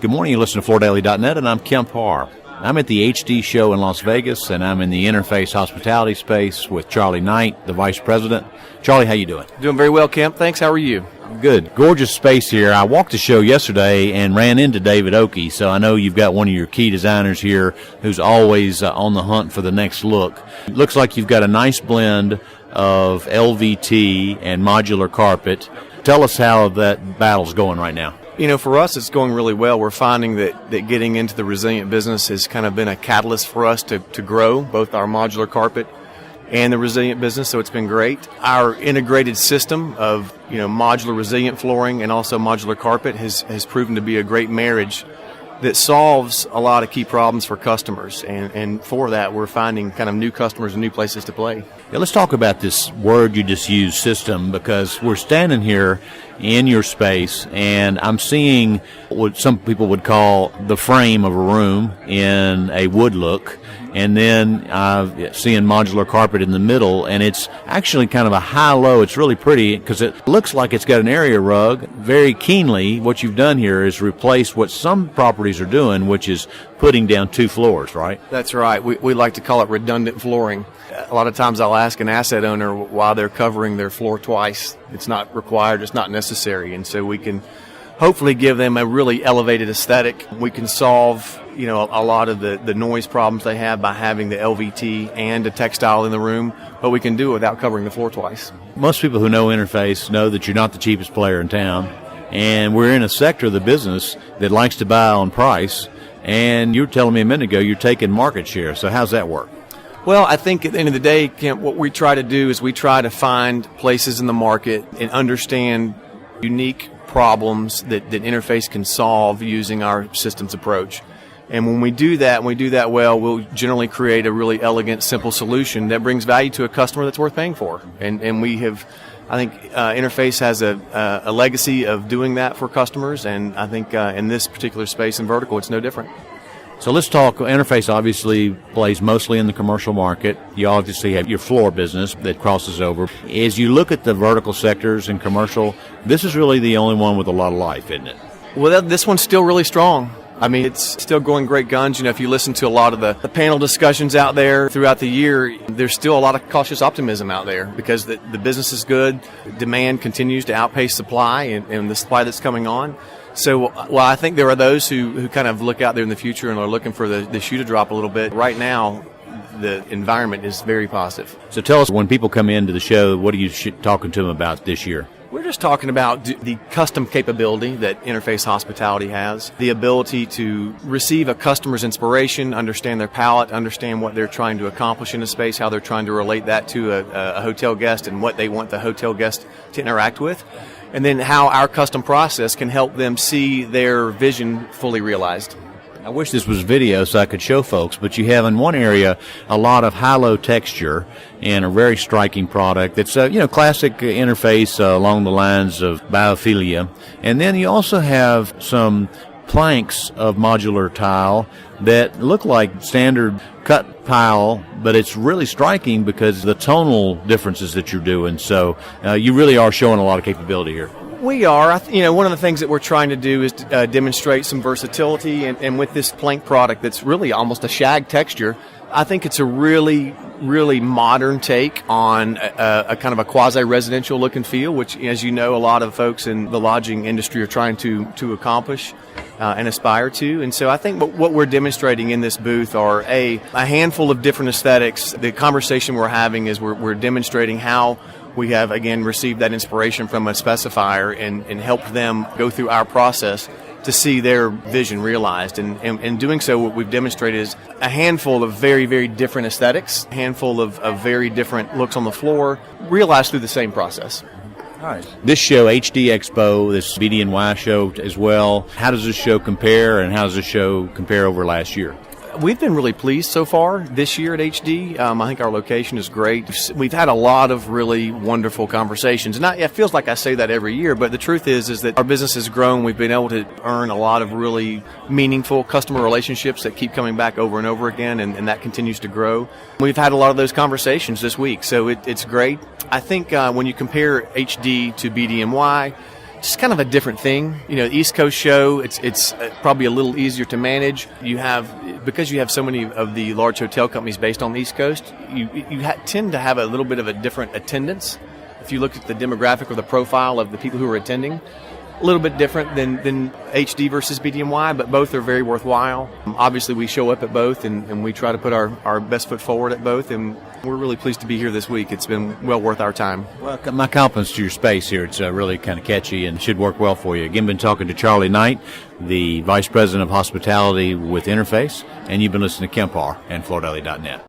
Good morning. You listen to FloorDaily.net, and I'm Kemp Harr. I'm at the HD show in Las Vegas, and I'm in the Interface Hospitality space with Charley Knight, the Vice President. Charley, how you doing? Doing very well, Kemp. Thanks. How are you? Good. Gorgeous space here. I walked the show yesterday and ran into David Oakey, so I know you've got one of your key designers here who's always on the hunt for the next look. It looks like you've got a nice blend of LVT and modular carpet. Tell us how that battle's going right now. You know, for us, it's going really well. We're finding that getting into the resilient business has kind of been a catalyst for us to grow both our modular carpet and the resilient business, so it's been great. Our integrated system of, modular resilient flooring and also modular carpet has proven to be a great marriage that solves a lot of key problems for customers. And for that, we're finding kind of new customers and new places to play. Yeah, let's talk about this word you just used, system, because we're standing here in your space, and I'm seeing what some people would call the frame of a room in a wood look, and then seeing modular carpet in the middle, and it's actually kind of a high-low. It's really pretty because it looks like it's got an area rug. Very keenly, what you've done here is replace what some properties are doing, which is putting down two floors, right? That's right. We like to call it redundant flooring. A lot of times I'll ask an asset owner why they're covering their floor twice. It's not required, it's not necessary, and so we can hopefully give them a really elevated aesthetic. We can solve a lot of the noise problems they have by having the LVT and a textile in the room, but we can do it without covering the floor twice. Most people who know Interface know that you're not the cheapest player in town, and we're in a sector of the business that likes to buy on price, and you were telling me a minute ago you're taking market share, so how's that work? Well, I think at the end of the day, Kemp, what we try to do is we try to find places in the market and understand unique problems that Interface can solve using our systems approach. And when we do that, and we do that well, we'll generally create a really elegant, simple solution that brings value to a customer that's worth paying for. And we have, I think, Interface has a legacy of doing that for customers, and I think in this particular space and vertical, it's no different. So let's talk. Interface obviously plays mostly in the commercial market. You obviously have your floor business that crosses over. As you look at the vertical sectors in commercial, this is really the only one with a lot of life, isn't it? Well, this one's still really strong. I mean, it's still going great guns. If you listen to a lot of the panel discussions out there throughout the year, there's still a lot of cautious optimism out there because the business is good. Demand continues to outpace supply and the supply that's coming on. So, while I think there are those who kind of look out there in the future and are looking for the shoe to drop a little bit, right now, the environment is very positive. So tell us, when people come into the show, what are you talking to them about this year? We're just talking about the custom capability that Interface Hospitality has, the ability to receive a customer's inspiration, understand their palate, understand what they're trying to accomplish in a space, how they're trying to relate that to a hotel guest and what they want the hotel guest to interact with, and then how our custom process can help them see their vision fully realized. I wish this was video so I could show folks, but you have in one area a lot of high-low texture and a very striking product that's classic Interface along the lines of biophilia. And then you also have some planks of modular tile that look like standard cut tile, but it's really striking because of the tonal differences that you're doing. So you really are showing a lot of capability here. We are. One of the things that we're trying to do is demonstrate some versatility, and with this plank product that's really almost a shag texture, I think it's a really, really modern take on a kind of a quasi-residential look and feel, which, as you know, a lot of folks in the lodging industry are trying to accomplish and aspire to. And so I think what we're demonstrating in this booth are a handful of different aesthetics. The conversation we're having is we're demonstrating how we have, again, received that inspiration from a specifier and helped them go through our process to see their vision realized. And in doing so, what we've demonstrated is a handful of very, very different aesthetics, a handful of very different looks on the floor, realized through the same process. All right. This show, HD Expo, this BD&Y show as well, how does this show compare, and how does this show compare over last year? We've been really pleased so far this year at HD. I think our location is great. We've had a lot of really wonderful conversations. And it feels like I say that every year, but the truth is that our business has grown. We've been able to earn a lot of really meaningful customer relationships that keep coming back over and over again, and that continues to grow. We've had a lot of those conversations this week, so it's great. I think when you compare HD to BD&Y, just kind of a different thing. You know, the East Coast show, it's probably a little easier to manage. Because you have so many of the large hotel companies based on the East Coast, you tend to have a little bit of a different attendance. If you look at the demographic or the profile of the people who are attending, a little bit different than HD versus BDNY, but both are very worthwhile. Obviously, we show up at both, and we try to put our best foot forward at both, and we're really pleased to be here this week. It's been well worth our time. Well, my compliments to your space here. It's really kind of catchy and should work well for you. Again, been talking to Charley Knight, the Vice President of Hospitality with Interface, and you've been listening to Kemp Harr and FloorDaily.net.